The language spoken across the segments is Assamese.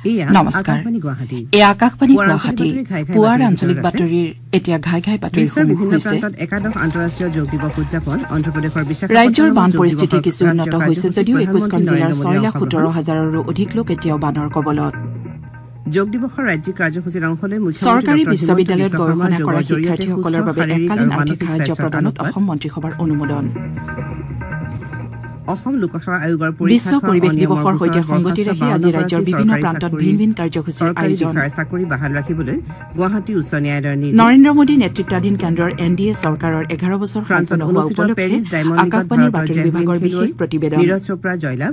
নমস্কাৰ এই আকাশবাণী গুৱাহাটী পুৱাৰ আঞ্চলিক বাতৰিৰ এতিয়া ঘাই ঘাই বাতৰি হৈছে একাদশ আন্তঃৰাষ্ট্ৰীয় যোগ দিৱস উদযাপন অন্ধ্ৰপ্ৰদেশৰ ৰাজ্যৰ বান পৰিস্থিতি কিছু উন্নত হৈছে যদিও 21খন জিলাৰ 6,17,000ৰো অধিক লোক এতিয়াও বানৰ কবলত যোগ দিৱসৰ ৰাজ্যিক কাৰ্যসূচীৰ অংশ লৈ চৰকাৰী বিশ্ববিদ্যালয়ত গৱেষণা কৰা শিক্ষাৰ্থীসকলৰ বাবে এককালীন আৰ্থিক সাহায্য প্ৰদানত অসম মন্ত্ৰীসভাৰ অনুমোদন অসম লোকসেৱা আয়োগৰ বিশ্ব পৰিৱেশ দিৱসৰ সৈতে সংগতি ৰাখি আজি ৰাজ্যৰ বিভিন্ন প্ৰান্তত ভিন ভিন কাৰ্যসূচীৰ আয়োজন চাকৰি বাহাল ৰাখিবলৈ গুৱাহাটী উচ্চ ন্যায়ালয়ৰ নৰেন্দ্ৰ মোদী নেতৃত্বাধীন কেন্দ্ৰৰ NDA চৰকাৰৰ 11 বছৰ সম্পূৰ্ণ হোৱা উপলক্ষে আকাশবাণী বাতৰি বিভাগৰ বিশেষ প্ৰতিবেদন নীৰজ চোপ্ৰা জয়লাভ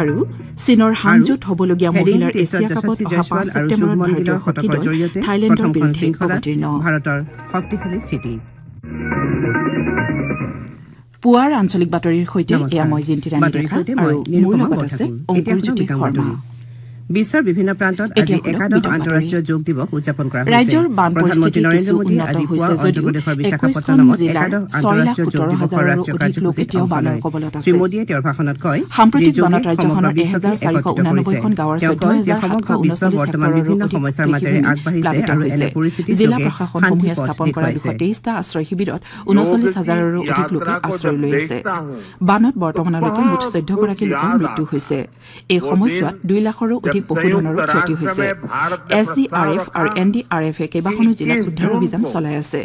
আৰু চীনৰ হাংজুত হ'বলগীয়া মহিলাৰ এছিয়া কাপত 5 ছেপ্টেম্বৰত ভাৰতীয় হকী দল থাইলেণ্ডৰ বিৰুদ্ধে অৱতীৰ্ণ ভাৰতৰ শক্তিশালী স্থিতি পুৱাৰ আঞ্চলিক বাতৰিৰ সৈতে এয়া মই জিন্তি ৰাণী আৰু মোৰ লগত আছে অংকুৰজ্যোতি শৰ্মা বিশ্বৰ বিভিন্ন প্ৰান্তত আজি একাদশ আন্তঃৰাষ্ট্ৰীয় যোগ দিৱস উদযাপন কৰা হৈছে ৰাজ্যৰ বান পৰিস্থিতি কিছু উন্নত হৈছে যদিও 21খন জিলাৰ 6,17,000ৰো অধিক লোক এতিয়াও বানৰ কবলত আছে শ্ৰীমোদীয়ে তেওঁৰ ভাষণত কয় সাম্প্ৰতিক বানত ৰাজ্যখনৰ 1,489খন গাঁৱৰ 14,739 বৰ্তমান বিভিন্ন সমস্যাৰ মাজেৰে আগবাঢ়িছে আৰু এনে পৰিস্থিতিত জিলা প্ৰশাসনসমূহে স্থাপন কৰা 223টা আশ্ৰয় শিবিৰত 39,000ৰো অধিক লোকে আশ্ৰয় লৈ আছে বানত বৰ্তমানলৈকে মুঠ 14 গৰাকী লোকৰ মৃত্যু হৈছে এই সময়ছোৱাত 2 লাখৰো পশুধনৰো ক্ষতি হৈছে SDRF আৰু NDRF কেইবাখনো জিলাত উদ্ধাৰ অভিযান চলাই আছে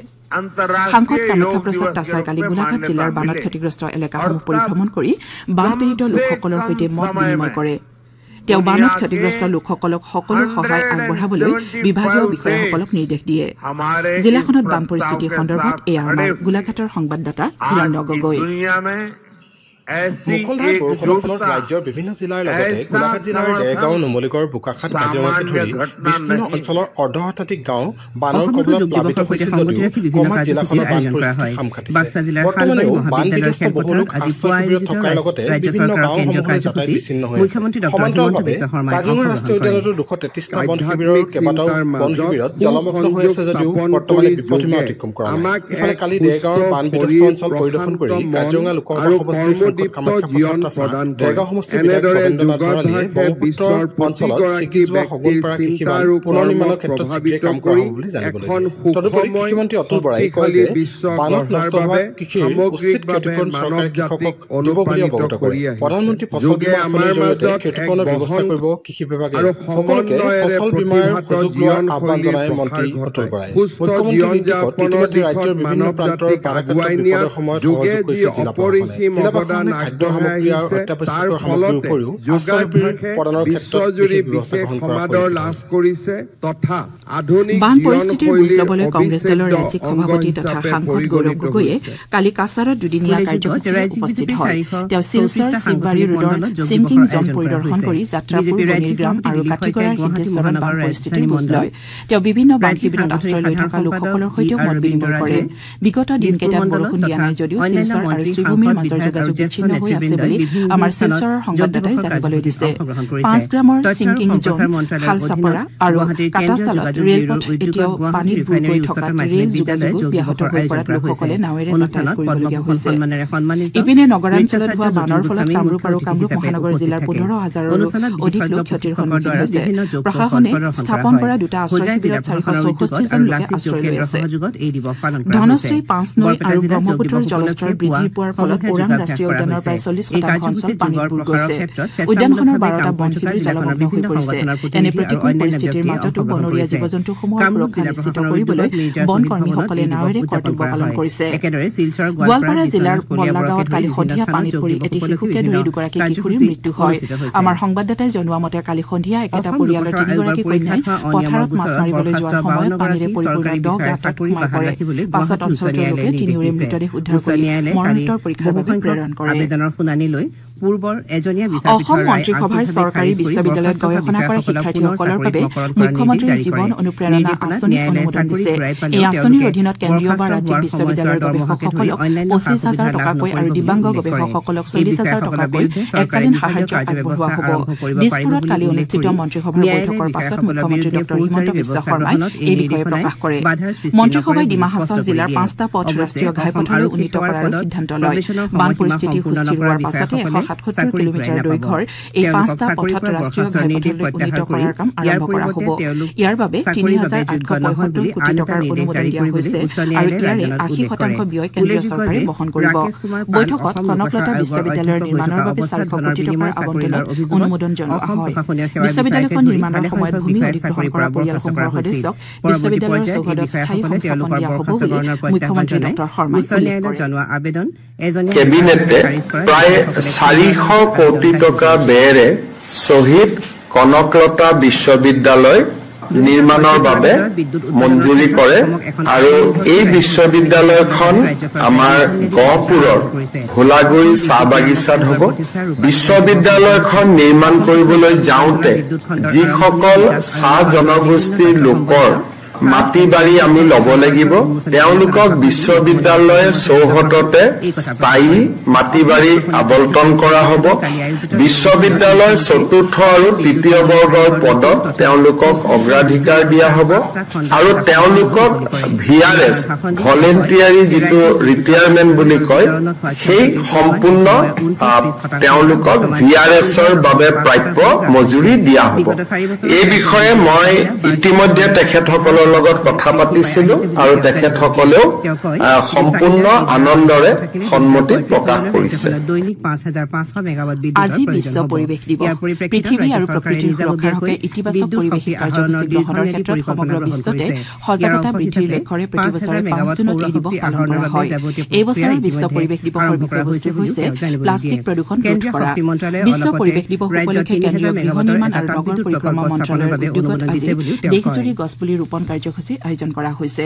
সাংসদ কামাখ্যা প্ৰসাদ তাছাই কালি গোলাঘাট জিলাৰ বানত ক্ষতিগ্ৰস্ত এলেকাসমূহ পৰিভ্ৰমণ কৰি বানপীড়িত লোকসকলৰ সৈতে মত বিনিময় কৰে তেওঁ বানত ক্ষতিগ্ৰস্ত লোকসকলক সকলো সহায় আগবঢ়াবলৈ বিভাগীয় বিষয়াসকলক নিৰ্দেশ দিয়ে জিলাখনত বান পৰিস্থিতি সন্দৰ্ভত এয়া আমাৰ গোলাঘাটৰ সংবাদদাতা হিৰণ্য গগৈ মুখলধাৰ বৰষুণৰ ফলত ৰাজ্যৰ বিভিন্ন জিলাৰ লগতে গোলাঘাট জিলাৰ দেৰগাঁও নুমলীগড় বোকাখাত কাজিৰঙাকে ধৰি বিস্তীৰ্ণ অঞ্চলৰ অৰ্ধশতাধিক গাঁও বানৰ কবলত প্লাবিত হৈছে যদিও কমাত জিলাখনৰ বান পৰিস্থিতি খাম খাটিছে বৰ্তমানেও বানবিধ্বস্ত বহু লোক আশ্ৰয় শিবিৰত থকাৰ লগতে বিভিন্ন গাঁওসমূহলৈ যাতায়াত বিচ্ছিন্ন হৈ আছে সমান্তৰালভাৱে কাজিৰঙা ৰাষ্ট্ৰীয় উদ্যানতো 233টা বন শিবিৰৰ কেইবাটাও বন শিবিৰত জলমগ্ন হৈ আছে যদিও বৰ্তমানে বিপদসীমা অতিক্ৰম কৰা নাই ইফালে কালি দেৰগাঁৱৰ বানবিধ্বস্ত অঞ্চল পৰিদৰ্শন কৰি কাজিৰঙা লোকসভা সমষ্টিৰ দেৰগাঁও সমষ্টিৰ বিধায়ক ৰবীন্দ্ৰনাথ ভৰালীয়ে ব্ৰহ্মপুত্ৰ অঞ্চলত ছিগি যোৱা শগুন পাৰা কৃষি বান্ধ পুনৰ নিৰ্মাণৰ ক্ষেত্ৰত শীঘ্ৰে কাম কৰা হ'ব বুলি জানিবলৈ দিয়ে তদুপৰি কৃষিমন্ত্ৰী অতুল বৰাই কয় যে বানত নষ্ট হোৱা কৃষিৰ উচিত ক্ষতিপূৰণ চৰকাৰে কৃষকক দিব বুলি অৱগত কৰে প্ৰধানমন্ত্ৰী ফচল বীমা আঁচনিৰ জৰিয়তে ক্ষতিপূৰণৰ ব্যৱস্থা কৰিব কৃষি বিভাগে সকলোকে ফচল বীমাৰ সুযোগ লোৱাৰ আহ্বান জনায় মন্ত্ৰী অতুল বৰাই মুখ্যমন্ত্ৰী নিৰ্দেশত ইতিমধ্যে ৰাজ্যৰ বিভিন্ন প্ৰান্তৰ বাধাগ্ৰস্ত বিপদৰ সময়ত সহযোগ কৰিছে জিলা প্ৰশাসনে খাদ্য সামগ্ৰী আৰু অত্যাৱশ্যকীয় সামগ্ৰীৰ উপৰিও আশ্ৰয় প্ৰদানৰ ক্ষেত্ৰত বিশেষ ব্যৱস্থা গ্ৰহণ কৰিছে তথা বান পৰিস্থিতিৰ বুজ ল'বলৈ কংগ্ৰেছ দলৰ ৰাজ্যিক সভাপতি তথা সাংসদ গৌৰৱ গগৈয়ে কালি কাছাৰত দুদিনীয়া কাৰ্যসূচীত উপস্থিত হয় তেওঁ শিলচৰ শিৱবাৰী ৰোডৰ চিমকিং জম পৰিদৰ্শন কৰি যাত্ৰাপুৰ বনিৰগ্ৰাম আৰু কাঠিগড়াৰ সিদ্ধেশ্বৰত বান পৰিস্থিতিৰ বুজ লয় তেওঁ বিভিন্ন বান শিবিৰত আশ্ৰয় লৈ থকা লোকসকলৰ সৈতেও মত বিনিময় কৰে বিগত দিনকেইটাত বৰষুণ দিয়া নাই যদিও শিলচৰ আৰু শ্ৰীভূমিৰ মাজৰ যোগাযোগ বিচ্ছিন্ন হৈ আছে বুলি আমাৰ শিলচৰৰ সংবাদদাতাই জানিবলৈ দিছে 5 গ্ৰামৰ চিংকিং জোন হালচাপৰা আৰু কাটাস্থালত ৰেলপথ এতিয়াও পানীত বুৰ গৈ থকা ৰেল যোগাযোগ ব্যাহত হৈ পৰাত লোকসকলে নাৱেৰে যাতায়াত কৰিবলগীয়া হৈছে ইপিনে নগৰাঞ্চলত হোৱা বানৰ ফলত কামৰূপ আৰু কামৰূপ মহানগৰ জিলাৰ 15,000ৰো অধিক লোক ক্ষতিৰ সন্মুখীন হৈছে প্ৰশাসনে স্থাপন কৰা দুটা আশ্ৰয় শিবিৰত 464 জন লোকে আশ্ৰয় লৈ আছে ধনশ্ৰী 5 নৈ আৰু ব্ৰহ্মপুত্ৰৰ জলস্তৰ বৃদ্ধি পোৱাৰ ফলত ওৰাং ৰাষ্ট্ৰীয় উদ্যানৰ প্ৰায় 40% অঞ্চল পানীত বুৰ গৈছে উদ্যানখনৰ 12টা বন শিবিৰ জলমগ্ন হৈ পৰিছে এনে প্ৰতিকূল পৰিস্থিতিৰ মাজতো বনৰীয়া জীৱ জন্তুসমূহৰ সুৰক্ষা নিশ্চিত কৰিবলৈ বন কৰ্মীসকলে নাৱেৰে কৰ্তব্য পালন কৰিছে গোৱালপাৰা জিলাৰ বল্লাগাঁৱত কালি সন্ধিয়া পানীত পৰি এটি শিশুকে ধৰি দুগৰাকী কিশোৰীৰ মৃত্যু হয় আমাৰ সংবাদদাতাই জনোৱা মতে কালি সন্ধিয়া একেটা পৰিয়ালৰ 3গৰাকী কন্যাই পথাৰত মাছ মাৰিবলৈ যোৱাৰ সময়ত পানীৰে পৰিপূৰ্ণ দ গাঁতত সোমাই পৰে পাছত অঞ্চলটোৰ লোকে তিনিওৰে মৃতদেহ উদ্ধাৰ কৰি মৰণোত্তৰ পৰীক্ষাৰ বাবে প্ৰেৰণ কৰে আবেদনৰ শুনানি লৈ পূৰ্বৰ এজনীয়া অসম মন্ত্ৰীসভাই চৰকাৰী বিশ্ববিদ্যালয়ত গৱেষণা কৰা শিক্ষাৰ্থীসকলৰ বাবে মুখ্যমন্ত্ৰীৰ জীৱন অনুপ্ৰেৰণা আঁচনি অনুমোদন দিছে এই আঁচনিৰ অধীনত কেন্দ্ৰীয় বা ৰাজ্যিক বিশ্ববিদ্যালয়ৰ গৱেষকসকলক 25,000 টকাকৈ আৰু দিব্যাংগ গৱেষকসকলক 40,000 টকাকৈ এককালীন সাহায্য আগবঢ়োৱা হ'ব দিছপুৰত কালি অনুষ্ঠিত মন্ত্ৰীসভাৰ বৈঠকৰ পাছত মুখ্যমন্ত্ৰী ডক্টৰ হিমন্ত বিশ্ব শৰ্মাই এই বিষয়ে প্ৰকাশ কৰে মন্ত্ৰীসভাই ডিমা হাছাও জিলাৰ 5টা পথ ৰাষ্ট্ৰীয় ঘাইপথলৈ উন্নীত কৰাৰ সিদ্ধান্ত লয় বান পৰিস্থিতি সুস্থিৰ হোৱাৰ পাছতে 77 কিলোমিটাৰ দৈৰ্ঘ্যৰ এই 5টা পথত ৰাষ্ট্ৰীয় ঘাইপথলৈ উন্নীত কৰাৰ কাম আৰম্ভ কৰা হ'ব। ইয়াৰ বাবে ৩,৮৭৫ কোটি টকাৰ অনুমোদন দিয়া হৈছে আৰু ইয়াৰে ৮০% ব্যয় কেন্দ্ৰীয় চৰকাৰে বহন কৰিব। বৈঠকত কনকলতা বিশ্ববিদ্যালয়ৰ নিৰ্মাণৰ বাবে 400 কোটি টকাৰ আবণ্টনত অনুমোদন জনোৱা হয়। বিশ্ববিদ্যালয়খন নিৰ্মাণৰ সময়ত ভূমি অধিগ্ৰহণ কৰা পৰিয়ালসমূহৰ সদস্যক বিশ্ববিদ্যালয়ৰ চৌহদত স্থায়ী সংস্থাপন দিয়া হ'ব বুলি মুখ্যমন্ত্ৰী ডক্টৰ শৰ্মাই জনোৱা আবেদন কেবিনেটে প্ৰায় 400 কোটি টকা ব্যয়েৰে শ্বহীদ কনকলতা বিশ্ববিদ্যালয় নিৰ্মাণৰ বাবে মঞ্জুৰি কৰে আৰু এই বিশ্ববিদ্যালয়খন আমাৰ গহপুৰৰ ভোলাগুৰি চাহ বাগিচাত হ'ব। বিশ্ববিদ্যালয়খন নিৰ্মাণ কৰিবলৈ যাওঁতে যিসকল চাহ জনগোষ্ঠীৰ লোকৰ মাটি বাৰী আমি ল'ব লাগিব, তেওঁলোকক বিশ্ববিদ্যালয়ে চৌহদতে স্থায়ী মাটি বাৰী আবণ্টন কৰা হ'ব। বিশ্ববিদ্যালয়ৰ চতুৰ্থ আৰু তৃতীয় বৰ্গৰ পদত তেওঁলোকক অগ্ৰাধিকাৰ দিয়া হ'ব আৰু তেওঁলোকক VRS ভলেণ্টিয়াৰী যিটো ৰিটায়াৰমেণ্ট বুলি কয়, সেই সম্পূৰ্ণ তেওঁলোকক VRSৰ বাবে প্ৰাপ্য মজুৰি দিয়া হ'ব। এই বিষয়ে মই ইতিমধ্যে তেখেতসকলৰ লগত কথা পাতিছিলো আৰু তেখেতসকলেও সম্পূৰ্ণ আনন্দৰে সন্মতি প্ৰকাশ কৰিছে। আজি বিশ্ব পৰিৱেশ দিৱস। পৃথিৱী আৰু প্ৰকৃতিৰ সুৰক্ষাৰ হকে ইতিবাচক পৰিৱেশিক কাৰ্যসূচী গ্ৰহণৰ ক্ষেত্ৰত সমগ্ৰ বিশ্বতে সজাগতা বৃদ্ধিৰ লক্ষ্যৰে প্ৰতি বছৰে 5 জুনত এই দিৱস পালন কৰা হয়। এই বছৰৰ বিশ্ব পৰিৱেশ দিৱসৰ বিষয়বস্তু হৈছে প্লাষ্টিক প্ৰদূষণ ৰোধ কৰা। বিশ্ব পৰিৱেশ দিৱস উপলক্ষে কেন্দ্ৰীয় গৃহ নিৰ্মাণ আৰু নগৰ পৰিক্ৰমা মন্ত্ৰালয়ৰ উদ্যোগত আজি দেশজুৰি গছপুলি ৰোপণ কাৰ্যসূচী আয়োজন কৰা হৈছে।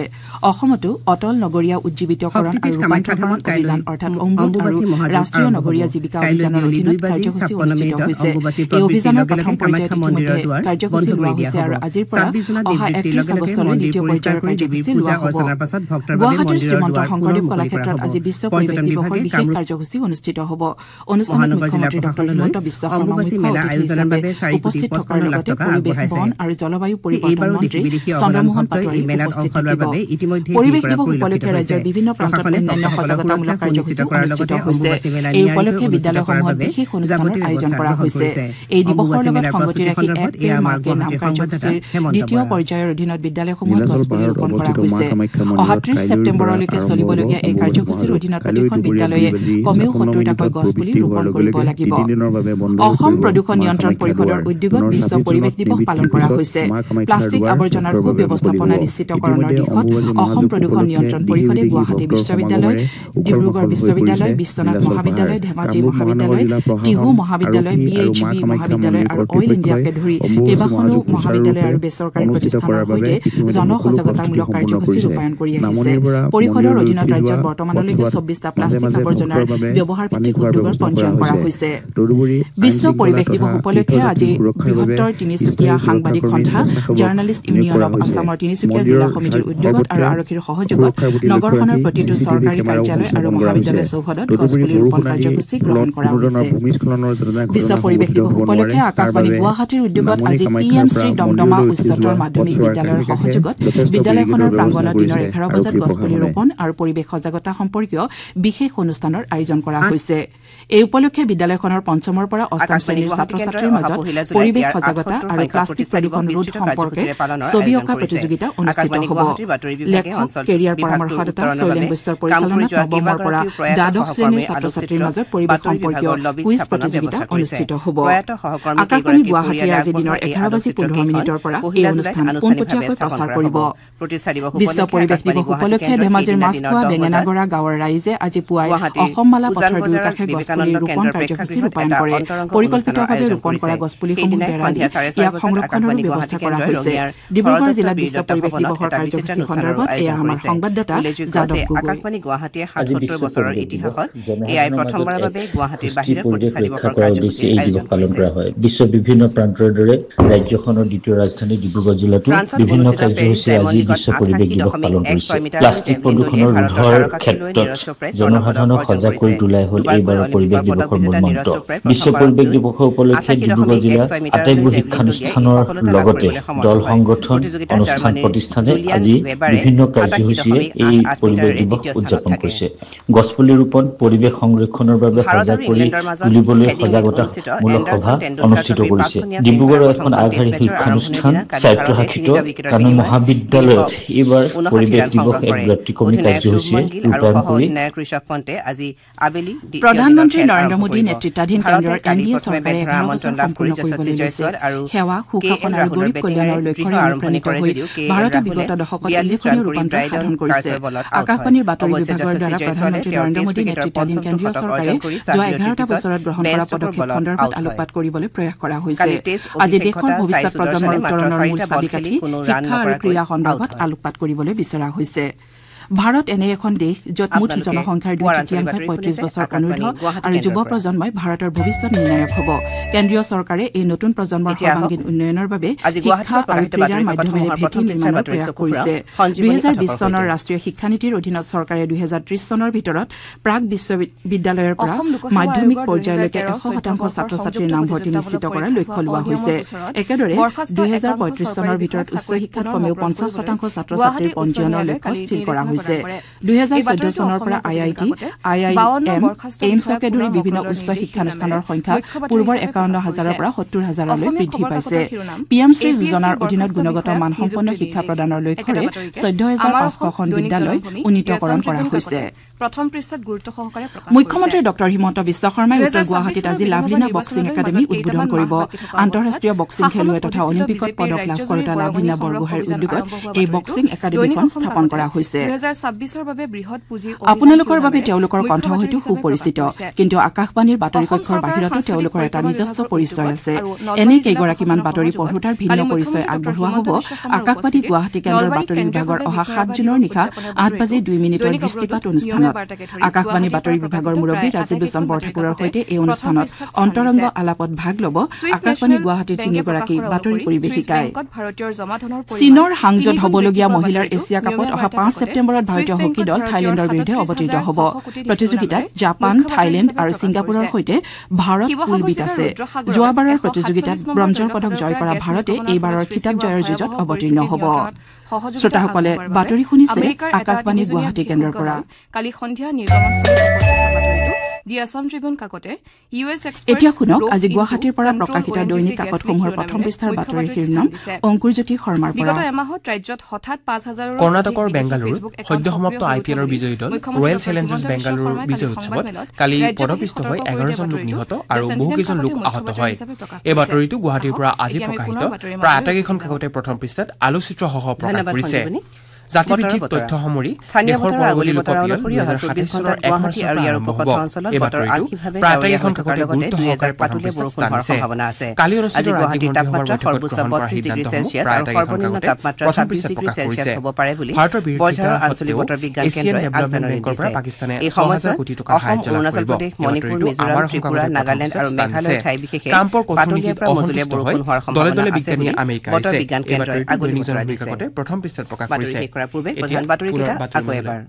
অসমতো অটল নগৰীয়া উজ্জীৱিতকৰণ আৰু ৰূপান্তৰণ অভিযান অৰ্থাৎ অমৃত আৰু ৰাষ্ট্ৰীয় নগৰীয়া জীৱিকা অভিযানৰ অধীনত কাৰ্যসূচী অনুষ্ঠিত হৈছে। এই অভিযানৰ প্ৰথম পৰ্যায়ত ইতিমধ্যে কাৰ্যসূচী লোৱা হৈছে আৰু আজিৰ পৰা অহা 31 আগষ্টলৈ দ্বিতীয় পৰ্যায়ৰ কাৰ্যসূচী লোৱা হ'ব। গুৱাহাটীৰ শ্ৰীমন্ত শংকৰদেৱ কলাক্ষেত্ৰত আজি বিশ্ব পৰিৱেশ দিৱসৰ বিশেষ কাৰ্যসূচী অনুষ্ঠিত হ'ব। অনুষ্ঠানত মুখ্যমন্ত্ৰী ডক্টৰ হিমন্ত বিশ্ব শৰ্মা মুখ্য অতিথি হিচাপে উপস্থিত থকাৰ লগতে পৰিৱেশ বন আৰু জলবায়ু পৰিৱৰ্তন মন্ত্ৰী চন্দ্ৰমোহন পাটোৱাৰী উপস্থিত থাকিব। পৰিৱেশ দিৱস উপলক্ষে ৰাজ্যৰ বিভিন্ন প্ৰান্তত অন্যান্য সজাগতামূলক কাৰ্যসূচী অনুষ্ঠিত হৈছে। এই উপলক্ষে বিদ্যালয়সমূহত বিশেষ অনুষ্ঠানৰ আয়োজন কৰা হৈছে। এই দিৱসৰ লগত সংগতি ৰাখি এক পেড় মা কে নাম কাৰ্যসূচীৰ দ্বিতীয় পৰ্যায়ৰ অধীনত বিদ্যালয়সমূহত গছপুলি ৰোপণ কৰা হৈছে। অহা 30 ছেপ্টেম্বৰলৈকে চলিবলগীয়া এই কাৰ্যসূচীৰ অধীনত প্ৰতিখন বিদ্যালয়ে কমেও 70টাকৈ গছপুলি ৰোপণ কৰিব লাগিব। অসম প্ৰদূষণ নিয়ন্ত্ৰণ পৰিষদৰ উদ্যোগত বিশ্ব পৰিৱেশ দিৱস পালন কৰা হৈছে। প্লাষ্টিক আৱৰ্জনাৰ সুব্যৱস্থাপনা নিশ্চিতকৰণৰ দিশত অসম প্ৰদূষণ নিয়ন্ত্ৰণ পৰিষদে গুৱাহাটী বিশ্ববিদ্যালয়, ডিব্ৰুগড় বিশ্ববিদ্যালয়, বিশ্বনাথ মহাবিদ্যালয়, ধেমাজি মহাবিদ্যালয়, টিহু মহাবিদ্যালয়, BHB মহাবিদ্যালয় আৰু অইল ইণ্ডিয়াকে ধৰি কেইবাখনো মহাবিদ্যালয় আৰু বেচৰকাৰী প্ৰতিষ্ঠানৰ সৈতে জনসজাগতামূলক কাৰ্যসূচী ৰূপায়ণ কৰি আহিছে। পৰিষদৰ অধীনত ৰাজ্যত বৰ্তমানলৈকে 24টা প্লাষ্টিক আৱৰ্জনাৰ ব্যৱহাৰ ভিত্তিক উদ্যোগৰ পঞ্জীয়ন কৰা হৈছে। বিশ্ব পৰিৱেশ দিৱস উপলক্ষে আজি বৃহত্তৰ তিনিচুকীয়া সাংবাদিক সন্থা, জাৰ্ণালিষ্ট ইউনিয়ন অৱ আছামৰ তিনিচুকীয়া জিলা সমিতিৰ উদ্যোগত আৰু আৰক্ষীৰ সহযোগত নগৰখনৰ প্ৰতিটো চৰকাৰী কাৰ্যালয় আৰু মহাবিদ্যালয় চৌহদত গছপুলি ৰোপণ কাৰ্যসূচী গ্ৰহণ কৰা হৈছে। বিশ্ব পৰিৱেশ দিৱস উপলক্ষে আকাশবাণী গুৱাহাটীৰ উদ্যোগত আজি PM শ্ৰী দমদমা উচ্চতৰ মাধ্যমিক বিদ্যালয়ৰ সহযোগত বিদ্যালয়খনৰ প্ৰাংগণত দিনৰ 11 বজাত গছপুলি ৰোপণ আৰু পৰিৱেশ সজাগতা সম্পৰ্কীয় বিশেষ অনুষ্ঠানৰ আয়োজন কৰা হৈছে। এই উপলক্ষে বিদ্যালয়খনৰ পঞ্চমৰ পৰা অষ্টম শ্ৰেণীৰ ছাত্ৰ ছাত্ৰীৰ মাজত পৰিৱেশ সজাগতা আৰু প্লাষ্টিক প্ৰদূষণ ৰোধ সম্পৰ্কে ছবি অঁকা প্ৰতিযোগিতা অনুষ্ঠিত হ'ব। লেখক কেৰিয়াৰ পৰামৰ্শদাতা শৈলেন বৈশ্যৰ পৰিচালনাত নৱমৰ পৰা দ্বাদশ শ্ৰেণীৰ ছাত্ৰ ছাত্ৰীৰ মাজত পৰিৱেশ সম্পৰ্কীয় কুইজ প্ৰতিযোগিতা অনুষ্ঠিত হ'ব। আকাশবাণী গুৱাহাটীয়ে আজি দিনৰ 11:15 পৰা এই অনুষ্ঠান পোনপটীয়াকৈ প্ৰচাৰ কৰিব। বিশ্ব পৰিৱেশ দিৱস উপলক্ষে ধেমাজিৰ মাছখোৱা বেঙেনাগড়া গাঁৱৰ ৰাইজে আজি পুৱাই অসম মালা পথৰ দুয়োকাষে গছপুলি ৰোপণ কাৰ্যসূচী ৰূপায়ণ কৰে। পৰিকল্পিতভাৱে ৰোপণ কৰা গছপুলিসমূহ বেৰা দি ইয়াক সংৰক্ষণৰো ব্যৱস্থা কৰা হৈছে। ডিব্ৰুগড় জিলাত বিশ্ব পৰিৱেশ দিৱসৰ কাৰ্যসূচী সন্দৰ্ভত এয়া আমাৰ সংবাদদাতা যাদৱ গগৈ। আকাশবাণী গুৱাহাটীয়ে ৭৭ বছৰৰ ইতিহাসত এয়াই প্ৰথমবাৰৰ বাবে গুৱাহাটীৰ বাহিৰত প্ৰতিষ্ঠা দিৱসৰ কাৰ্যসূচী আয়োজন কৰা হয়। বিশ্বৰ বিভিন্ন প্ৰান্তৰ দৰে ৰাজ্যখনৰ দ্বিতীয় ৰাজধানী ডিব্ৰুগড় জিলাতো বিভিন্ন কাৰ্যসূচী আজি বিশ্ব পৰিৱেশ দিৱস পালন কৰিছে। প্লাষ্টিক প্ৰদূষণৰ ৰোধৰ ক্ষেত্ৰত জনসাধাৰণক সজাগ কৰি তোলাই হ'ল এইবাৰৰ পৰিৱেশ দিৱসৰ মূল মন্ত্ৰ। বিশ্ব পৰিৱেশ দিৱসৰ উপলক্ষে ডিব্ৰুগড় জিলাৰ আটাইবোৰ শিক্ষানুষ্ঠানৰ লগতে দল সংগঠন, অনুষ্ঠান প্ৰতিষ্ঠানে আজি বিভিন্ন কাৰ্যসূচীয়ে এই পৰিৱেশ দিৱস উদযাপন কৰিছে গছপুলি ৰোপণ পৰিৱেশ সংৰক্ষণৰ বাবে সজাগ কৰি তুলিবলৈ সজাগতামূলক সভা অনুষ্ঠিত কৰিছে ডিব্ৰুগড়ৰ এখন আগশাৰী শিক্ষানুষ্ঠান স্বায়ত্তশাসিত কানন মহাবিদ্যালয়ত এইবাৰ পৰিৱেশ দিৱস এক ব্যক্তিক্ৰমী কাৰ্যসূচীয়ে ৰূপায়ণ কৰি প্ৰধানমন্ত্ৰী নৰেন্দ্ৰ মোদী নেতৃত্বাধীন কেন্দ্ৰৰ এনডিএ চৰকাৰে 11 বছৰ সম্পূৰ্ণ কৰিবলৈ লৈছে সেৱা সুশাসন আৰু গৰীব কল্যাণৰ লক্ষ্যৰে অনুপ্ৰাণিত হৈ ভাৰতে বিগত দশকত উল্লেখনীয় ৰূপান্তৰ সাধন কৰিছে আকাশবাণীৰ বাতৰি বিভাগৰ দ্বাৰা প্ৰধানমন্ত্ৰী নৰেন্দ্ৰ মোদী নেতৃত্বাধীন কেন্দ্ৰীয় চৰকাৰে যোৱা 11টা বছৰত গ্ৰহণ কৰা পদক্ষেপ সন্দৰ্ভত আলোকপাত কৰিবলৈ প্ৰয়াস কৰা হৈছে আজি দেশৰ ভৱিষ্যত প্ৰজন্মৰ উত্তৰণৰ মূল চাবিকাঠি শিক্ষা আৰু ক্ৰীড়া সন্দৰ্ভত আলোকপাত কৰিবলৈ বিচৰা হৈছে ভাৰত এনে এখন দেশ য'ত মুঠ জনসংখ্যাৰ 2/3 35 বছৰ অনুৰ্ধ আৰু যুৱ প্ৰজন্মই ভাৰতৰ ভৱিষ্যত নিৰ্ণায়ক হ'ব কেন্দ্ৰীয় চৰকাৰে এই নতুন প্ৰজন্মৰ সৰ্বাংগীন উন্নয়নৰ বাবে শিক্ষা আৰু ক্ৰীড়াৰ মাধ্যমেৰে ভেটি নিৰ্মাণৰ প্ৰয়াস কৰিছে 2020 চনৰ ৰাষ্ট্ৰীয় শিক্ষানীতিৰ অধীনত চৰকাৰে 2030 চনৰ ভিতৰত প্ৰাক বিশ্ববিদ্যালয়ৰ পৰা মাধ্যমিক পৰ্যায়লৈকে 100% ছাত্ৰ-ছাত্ৰীৰ নামভৰ্তি নিশ্চিত কৰাৰ লক্ষ্য লোৱা হৈছে একেদৰে 2035 চনৰ ভিতৰত উচ্চ শিক্ষাত কমেও 50% ছাত্ৰ-ছাত্ৰীৰ পঞ্জীয়নৰ লক্ষ্য স্থিৰ কৰা হৈছে 2014 চনৰ পৰা আইআইটি আইআইএম এইমছকে ধৰি বিভিন্ন উচ্চ শিক্ষানুষ্ঠানৰ সংখ্যা পূৰ্বৰ 51,000ৰ পৰা 70,000লৈ বৃদ্ধি পাইছে পিএমশ্ৰী যোজনাৰ অধীনত গুণগত মানসম্পন্ন শিক্ষা প্ৰদানৰ লক্ষ্যৰে 14,500খন বিদ্যালয় উন্নীতকৰণ কৰা হৈছে প্ৰথম পৃষ্ঠাত গুৰুত্ব সহকাৰে মুখ্যমন্ত্ৰী ডক্টৰ হিমন্ত বিশ্ব শৰ্মাই উত্তৰ গুৱাহাটীত আজি লাভলীনা বক্সিং একাডেমী উদ্বোধন কৰিব আন্তঃৰাষ্ট্ৰীয় বক্সিং খেলুৱৈ তথা অলিম্পিকত পদক লাভ কৰা লাভলীনা বৰগোহাঁইৰ উদ্যোগত এই বক্সিং একাডেমীখন স্থাপন কৰা হৈছে 2026ৰ বাবে বৃহৎ পুঁজি আপোনালোকৰ বাবে তেওঁলোকৰ কণ্ঠ হয়তো সুপৰিচিত কিন্তু আকাশবাণীৰ বাতৰি কক্ষৰ বাহিৰতো তেওঁলোকৰ এটা নিজস্ব পৰিচয় আছে এনে কেইগৰাকীমান বাতৰি পঢ়োতাৰ ভিন্ন পৰিচয় আগবঢ়োৱা হ'ব আকাশবাণী গুৱাহাটী কেন্দ্ৰৰ বাতৰি বিভাগৰ অহা 7 জুনৰ নিশা 8:02 দৃষ্টিপাত অনুষ্ঠানত আকাশবাণী বাতৰি বিভাগৰ মুৰব্বী ৰাজীৱ লোচন বৰঠাকুৰৰ সৈতে এই অনুষ্ঠানত অন্তৰংগ আলাপত ভাগ ল'ব আকাশবাণী গুৱাহাটীৰ 3গৰাকী বাতৰি পৰিৱেশিকাই চীনৰ হাংজত হ'বলগীয়া মহিলাৰ এছিয়া কাপত অহা 5 ছেপ্টেম্বৰত ভাৰতীয় হকী দল থাইলেণ্ডৰ বিৰুদ্ধে অৱতীৰ্ণ হ'ব প্ৰতিযোগিতাত জাপান থাইলেণ্ড আৰু ছিংগাপুৰৰ সৈতে ভাৰত পুল বিত আছে যোৱাবাৰৰ প্ৰতিযোগিতাত ব্ৰঞ্জৰ পদক জয় কৰা ভাৰতে এইবাৰৰ খিতাপ জয়ৰ যুঁজত অৱতীৰ্ণ হ'ব শ্ৰোতাসকলে বাতৰি শুনিছে আকাশবাণী গুৱাহাটী কেন্দ্ৰৰ পৰা কালি সন্ধিয়া নিৰ্গমন দি আছাম ট্ৰিবিউন কাকতে ইউএছ এক্সপাৰ্টছ এতিয়া শুনক আজি গুৱাহাটীৰ পৰা প্ৰকাশিত দৈনিক কাকতসমূহৰ প্ৰথম পৃষ্ঠাৰ বাতৰিৰ শিৰোনাম অংকুৰজ্যোতি শৰ্মাৰ পৰা বিগত এমাহত ৰাজ্যত হঠাৎ 5,000ৰ কৰ্ণাটকৰ বেংগালুৰুত সদ্য সমাপ্ত আইপিএলৰ বিজয়ী দল ৰয়েল চেলেঞ্জাৰ্ছ বেংগালুৰুৰ বিজয় উৎসৱত কালি পদপিষ্ট হৈ 11জন লোক নিহত আৰু বহুকেইজন লোক আহত হয় এই বাতৰিটো গুৱাহাটীৰ পৰা আজি প্ৰকাশিত প্ৰায় আটাইকেইখন কাকতে প্ৰথম পৃষ্ঠাত আলোকচিত্ৰসহ প্ৰকাশ কৰিছে জাতিভিত্তিক তথ্য সামৰি দেশৰ পৰৱৰ্তী লোকপিয়ল 2027 চনৰ 1 মাৰ্চৰ পৰা আৰম্ভ হ'ব এই বাতৰিটো প্ৰায় আটাইকেইখন কাকতে গুৰুত্ব সহকাৰে প্ৰথম পৃষ্ঠাত স্থান দিছে কালি অনুষ্ঠিত ৰাজ্যিক মন্ত্ৰীসভাৰ বৈঠকত গ্ৰহণ কৰা সিদ্ধান্তসমূহ প্ৰায় আটাইকেইখন কাকতে প্ৰথম পৃষ্ঠাত প্ৰকাশ কৰিছে ভাৰতৰ বিৰুদ্ধে আঞ্চলিক বতৰ বিজ্ঞান কেন্দ্ৰই ডেভেলপমেণ্ট বেংকৰ পৰা পাকিস্তানে 6,000 কোটি টকা সাহায্য লাভ কৰিব মণিপুৰ মিজোৰাম ত্ৰিপুৰা নাগালেণ্ড আৰু মেঘালয় ঠাই বিশেষে ট্ৰাম্পৰ কূটনীতিত অসন্তুষ্ট হৈ দলে দলে বিজ্ঞানী আমেৰিকা বতৰ বিজ্ঞান কেন্দ্ৰই আগলি কাকতে প্ৰথম পৃষ্ঠাত প্ৰকাশ কৰিছে কৰাৰ পূৰ্বে প্ৰধান বাতৰিকেইটা আকৌ এবাৰ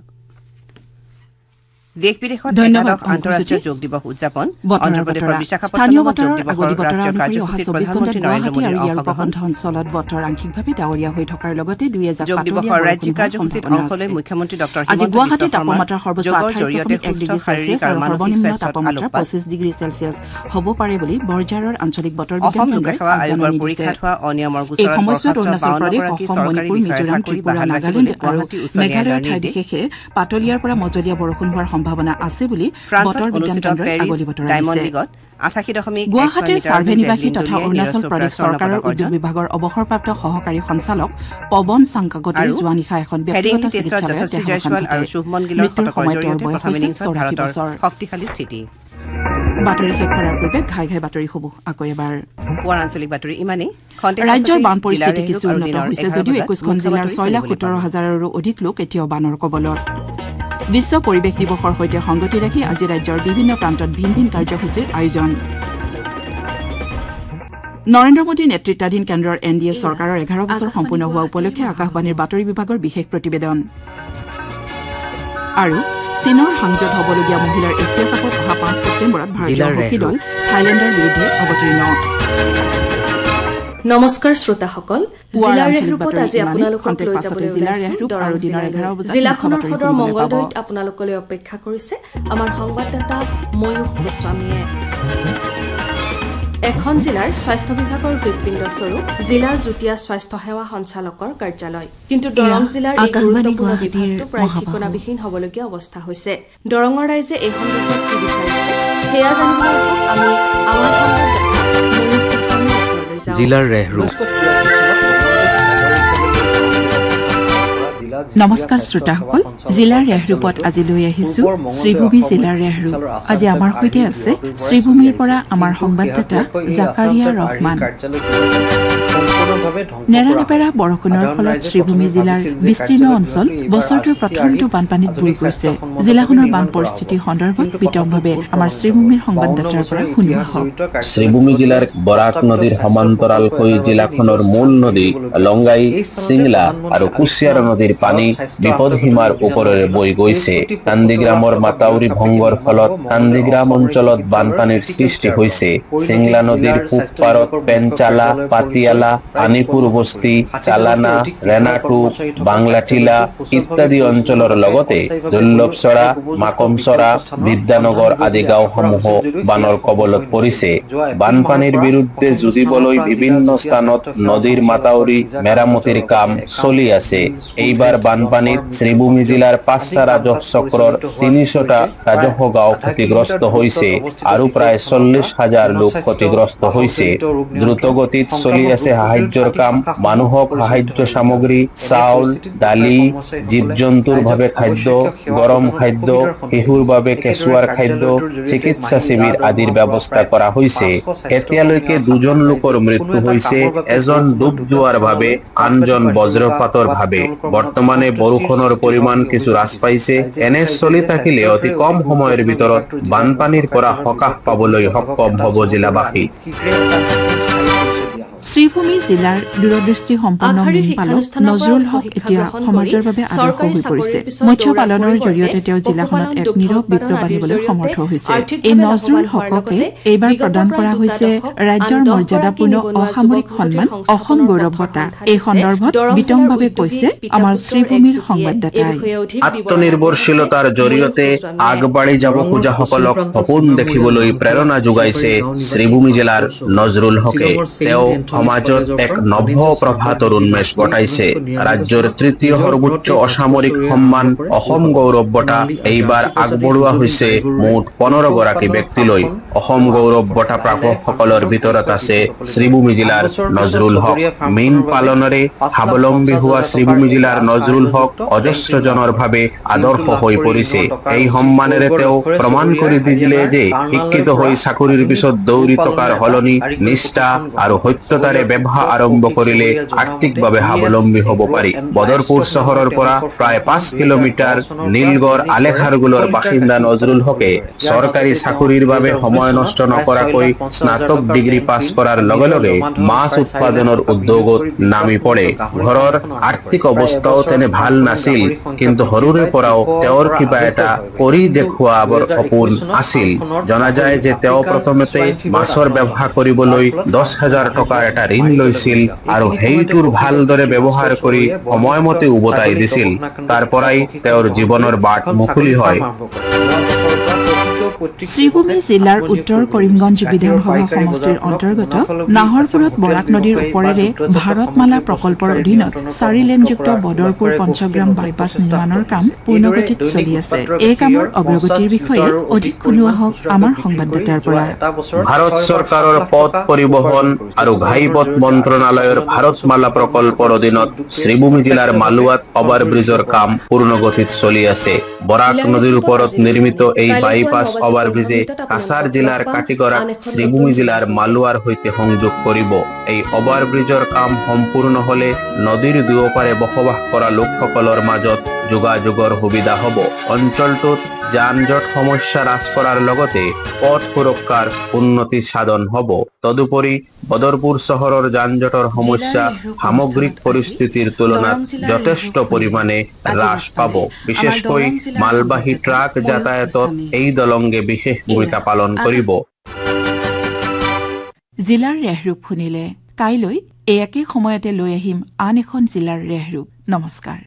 দেশ বিদেশত ধন্যবাদ আন্তঃৰাষ্ট্ৰীয় যোগ দিৱস উদযাপন অন্ধ্ৰপ্ৰদেশৰ বিশাখাপট্টনমত যোগ দিৱসৰ ৰাষ্ট্ৰীয় কাৰ্যসূচীত প্ৰধানমন্ত্ৰী নৰেন্দ্ৰ মোদীৰ অংশগ্ৰহণ অঞ্চলত বতৰ আংশিকভাৱে ডাৱৰীয়া হৈ থকাৰ লগতে যোগ দিৱসৰ ৰাজ্যিক কাৰ্যসূচীত অংশ লৈ মুখ্যমন্ত্ৰী ডক্টৰ আজি গুৱাহাটীৰ তাপমাত্ৰা সৰ্বোচ্চ 28.1 ডিগ্ৰী চেলছিয়াছ আৰু সৰ্বনিম্ন তাপমাত্ৰা 25 ডিগ্ৰী চেলছিয়াছ হ'ব পাৰে বুলি বৰঝাৰৰ আঞ্চলিক বতৰ বিজ্ঞান কেন্দ্ৰই আয়োগৰ পৰীক্ষাত হোৱা অনিয়মৰ গোচৰত এই সময়ছোৱাত অৰুণাচল প্ৰদেশ অসম মণিপুৰ মিজোৰাম ত্ৰিপুৰা নাগালেণ্ড আৰু মেঘালয়ৰ ঠাই বিশেষে পাতলীয়াৰ পৰা মজলীয়া বৰষুণ হোৱাৰ সম্ভাৱনা আছে বুলি বতৰ বিজ্ঞান কেন্দ্ৰই আগলি বতৰাইছে গুৱাহাটীৰ চাৰ্ভে নিবাসী তথা অৰুণাচল প্ৰদেশ চৰকাৰৰ উদ্যোগ বিভাগৰ অৱসৰপ্ৰাপ্ত সহকাৰী সঞ্চালক পৱন চাংকাকতিৰ যোৱা নিশা এখন ব্যক্তিগত মৃত্যুৰ সময়ত তেওঁৰ বয়স হৈছে 84 বছৰ শক্তিশালী স্থিতি বাতৰি শেষ কৰাৰ পূৰ্বে ঘাই ঘাই বাতৰি হ'ব আকৌ এবাৰ পুৱাৰ আঞ্চলিক বাতৰি ইমানেই ৰাজ্যৰ বান পৰিস্থিতি কিছু উন্নত হৈছে যদিও 21খন জিলাৰ 6,17,000ৰো অধিক লোক এতিয়াও বানৰ কবলত বিশ্ব পৰিৱেশ দিৱসৰ সৈতে সংগতি ৰাখি আজি ৰাজ্যৰ বিভিন্ন প্ৰান্তত ভিন ভিন কাৰ্যসূচীৰ আয়োজন নৰেন্দ্ৰ মোদী নেতৃত্বাধীন কেন্দ্ৰৰ এনডিএ চৰকাৰৰ 11 বছৰ সম্পূৰ্ণ হোৱা উপলক্ষে আকাশবাণীৰ বাতৰি বিভাগৰ বিশেষ প্ৰতিবেদন আৰু চীনৰ হাংজত হ'বলগীয়া মহিলাৰ এছিয়া কাপত অহা 5 ছেপ্টেম্বৰত ভাৰতীয় হকী দল থাইলেণ্ডৰ বিৰুদ্ধে অৱতীৰ্ণ নমস্কাৰ শ্ৰোতাসকল, জিলাৰ ৰেহৰূপত আজি আপোনালোকক লৈ যাবলৈ ওলাইছো দৰং জিলাখনৰ সদৰ মংগলদৈত আপোনালোকলৈ অপেক্ষা কৰিছে আমাৰ সংবাদদাতা ময়ূখ গোস্বামীয়ে। এখন জিলাৰ স্বাস্থ্য বিভাগৰ হৃদপিণ্ড স্বৰূপ জিলা যুটীয়া স্বাস্থ্য সেৱা সঞ্চালকৰ কাৰ্যালয়, কিন্তু দৰং জিলাৰ এই গুৰুত্বপূৰ্ণ বিভাগটো প্ৰায় ঠিকনাবিহীন হ'বলগীয়া অৱস্থা হৈছে। দৰঙৰ ৰাইজে এই সন্দৰ্ভত কি বিচাৰিছে সেয়া জানিবলৈ আমি আমাৰ সংবাদদাতা ময়ূখ গোস্বামীৰ ওচৰলৈ যাওঁ। জিলাৰ ৰেহৰূপ। নমস্কাৰ শ্ৰোতাসকল, জিলাৰ ৰেহৰূপত আজি লৈ আহিছো শ্ৰীভূমি জিলাৰ ৰেহৰূপ। আজি আমাৰ সৈতে আছে শ্ৰীভূমিৰ পৰা আমাৰ সংবাদদাতা জাকাৰিয়া ৰহমান। নেৰানেপেৰা বৰষুণৰ ফলত শ্ৰীভূমি জিলাৰ বিস্তীৰ্ণ অঞ্চল বছৰটোৰ প্ৰথমটো বানপানীত বুৰি পৰিছে। জিলাখনৰ বান পৰিস্থিতি সন্দৰ্ভত বিতংভাৱে আমাৰ শ্ৰীভূমিৰ সংবাদদাতাৰ পৰা শুনোৱা হওক। শ্ৰীভূমি জিলাৰ বৰাক নদীৰ সমান্তৰালকৈ জিলাখনৰ মূল নদী লংগাই, চিংলা আৰু কুছিয়াৰা নদীৰ পানী বিপদসীমাৰ ওপৰেৰে বৈ গৈছে। কান্দিগ্ৰামৰ মাতাউৰি ভংগৰ ফলত কান্দিগ্ৰাম অঞ্চলত বানপানীৰ সৃষ্টি হৈছে। চিংলা নদীৰ পূব পাৰত পেনচালা, পাতিয়ালা, আনিপুৰ বস্তি, চালানা, ৰেনাটু, বাংলাটিলা ইত্যাদি অঞ্চলৰ লগতে দুৰ্লভচৰা, মাকমচৰা, বিদ্যানগৰ আদি গাঁওসমূহ বানৰ কবলত পৰিছে। বানপানীৰ বিৰুদ্ধে যুঁজিবলৈ বিভিন্ন স্থানত নদীৰ মাতাউৰি মেৰামতিৰ কাম চলি আছে। এইবাৰ বানপানীত শ্ৰীভূমি জিলাৰ 5টা ৰাজহ চক্ৰৰ 300টা ৰাজহ গাঁও ক্ষতিগ্ৰস্ত হৈছে আৰু প্ৰায় 40,000 লোক ক্ষতিগ্ৰস্ত হৈছে। দ্ৰুতগতিত চলি আছে সাহায্যৰ কাম। মানুহক সাহায্য সামগ্ৰী, চাউল, দালি, জীৱ-জন্তুৰ বাবে খাদ্য, গৰম খাদ্য, শিশুৰ বাবে কেঁচুৱাৰ খাদ্য, চিকিৎসা শিবিৰ আদিৰ ব্যৱস্থা কৰা হৈছে। এতিয়ালৈকে 2জন লোকৰ মৃত্যু হৈছে, এজন ডুব যোৱাৰ ভাৱে, আনজন বজ্ৰপাতৰ ভাৱে। বৰ্তমানে বৰষুণৰ পৰিমাণ কিছু হ্ৰাস পাইছে। এনে চলি থাকিলে অতি কম সময়ৰ ভিতৰত বানপানীৰ পৰা সকাহ পাবলৈ সক্ষম হ'ব জিলাবাসী। শ্ৰীভূমি জিলাৰ দূৰদৃষ্টি সম্পন্ন মীন পালক নজৰুল হক এতিয়া সমাজৰ বাবে আদৰ্শ হৈ পৰিছে। মৎস্য পালনৰ জৰিয়তে তেওঁ জিলাখনত এক নীৰৱ বিপ্লৱ আনিবলৈ সমৰ্থ হৈছে। এই নজৰুল হককে এইবাৰ প্ৰদান কৰা হৈছে ৰাজ্যৰ মৰ্যাদাপূৰ্ণ অসামৰিক সন্মান অসম গৌৰৱ বঁটা। এই সন্দৰ্ভত বিতংভাৱে কৈছে আমাৰ শ্ৰীভূমিৰ সংবাদদাতাই। আত্মনিৰ্ভৰশীলতাৰ জৰিয়তে আগবাঢ়ি যাব খোজাসকলক সপোন দেখিবলৈ প্ৰেৰণা যোগাইছে শ্ৰীভূমি জিলাৰ নজৰুল হকে। তেওঁ সমাজত এক নভ প্ৰভাতৰ উন্মেষ ঘটাইছে। ৰাজ্যৰ 3য় সৰ্বোচ্চ অসামৰিক সন্মান অসম গৌৰৱ বঁটা এইবাৰ আগবঢ়োৱা হৈছে মুঠ 15 গৰাকী ব্যক্তিলৈ। অসম গৌৰৱ বঁটা প্ৰাপকসকলৰ ভিতৰত আছে শ্ৰীভূমি জিলাৰ নজৰুল হক। মীন পালনেৰে স্বাৱলম্বী হোৱা শ্ৰীভূমি জিলাৰ নজৰুল হক অজস্ৰজনৰ ভাৱে আদৰ্শ হৈ পৰিছে। এই সন্মানেৰে তেওঁ প্ৰমাণ কৰি দিলে যে শিক্ষিত হৈ চাকৰিৰ পিছত দৌৰি থকাৰ সলনি নিষ্ঠা আৰু সত্যতাৰে ব্যৱসায় আৰম্ভ কৰিলে আৰ্থিকভাৱে স্বাৱলম্বী হ'ব পাৰি। বদৰপুৰ চহৰৰ পৰা প্ৰায় 5 কিলোমিটাৰ নীলগড় আলেখাৰগুলৰ বাসিন্দা নজৰুল হকে চৰকাৰী চাকৰিৰ বাবে সময় নষ্ট নকৰাকৈ স্নাতক ডিগ্ৰী পাছ কৰাৰ লগে লগে মাছ উৎপাদনৰ উদ্যোগত নামি পৰে। ঘৰৰ আৰ্থিক অৱস্থাও তেনে ভাল নাছিল, কিন্তু সৰুৰে পৰাও তেওঁৰ কিবা এটা কৰি দেখুৱাবৰ সপোন আছিল। জনা যায় যে তেওঁ প্ৰথমতে মাছৰ ব্যৱসায় কৰিবলৈ 10,000 টকাৰ এটা ঋণ লৈছিল আৰু সেইটোৰ ভালদৰে ব্যৱহাৰ কৰি সময়মতে উভতাই দিছিল। তাৰ পৰাই তেওঁৰ জীৱনৰ বাট মুকলি হয়। শ্ৰীভূমি জিলাৰ উত্তৰ কৰিমগঞ্জ বিধানসভা সমষ্টিৰ অন্তৰ্গত নাহৰপুৰত বৰাক নদীৰ ওপৰেৰে ভাৰতমালা প্ৰকল্পৰ অধীনত 4 লেনযুক্ত বদৰপুৰ পঞ্চগ্ৰাম বাইপাছ নিৰ্মাণৰ কাম পূৰ্ণগতিত চলি আছে। এই কামৰ অগ্ৰগতিৰ বিষয়ে অধিক শুনোৱা হওক আমাৰ সংবাদদাতাৰ পৰা। ভাৰত চৰকাৰৰ পথ পৰিবহণ আৰু ঘাইপথ মন্ত্ৰণালয়ৰ ভাৰতমালা প্ৰকল্পৰ অধীনত শ্ৰীভূমি জিলাৰ মালুৱাত অভাৰব্ৰিজৰ কাম পূৰ্ণগতিত চলি আছে। বৰাক নদীৰ ওপৰত নিৰ্মিত এই বাইপাছ অভাৰব্ৰিজে কাছাৰ জিলাৰ কাটিগড়াক শ্ৰীভূমি জিলাৰ মালুৱাৰ সৈতে সংযোগ কৰিব। এই অভাৰব্ৰিজৰ কাম সম্পূৰ্ণ হলে নদীৰ দুয়োপাৰে বসবাস কৰা লোকসকলৰ মাজত যোগাযোগৰ সুবিধা হ'ব। অঞ্চলটোত যান-জঁট সমস্যা হ্ৰাস কৰাৰ লগতে পথ সুৰক্ষাৰ উন্নতি সাধন হ'ব। তদুপৰি বদৰপুৰ চহৰৰ যান-জঁটৰ সমস্যা সামগ্ৰিক পৰিস্থিতিৰ তুলনাত যথেষ্ট পৰিমাণে হ্ৰাস পাব। বিশেষকৈ মালবাহী ট্ৰাক যাতায়াতত এই দলংগে বিশেষ ভূমিকা পালন কৰিব। জিলাৰ ৰেহৰূপ শুনিলে। কাইলৈ এই একে সময়তে লৈ আহিম আন এখন জিলাৰ ৰেহৰূপ। নমস্কাৰ।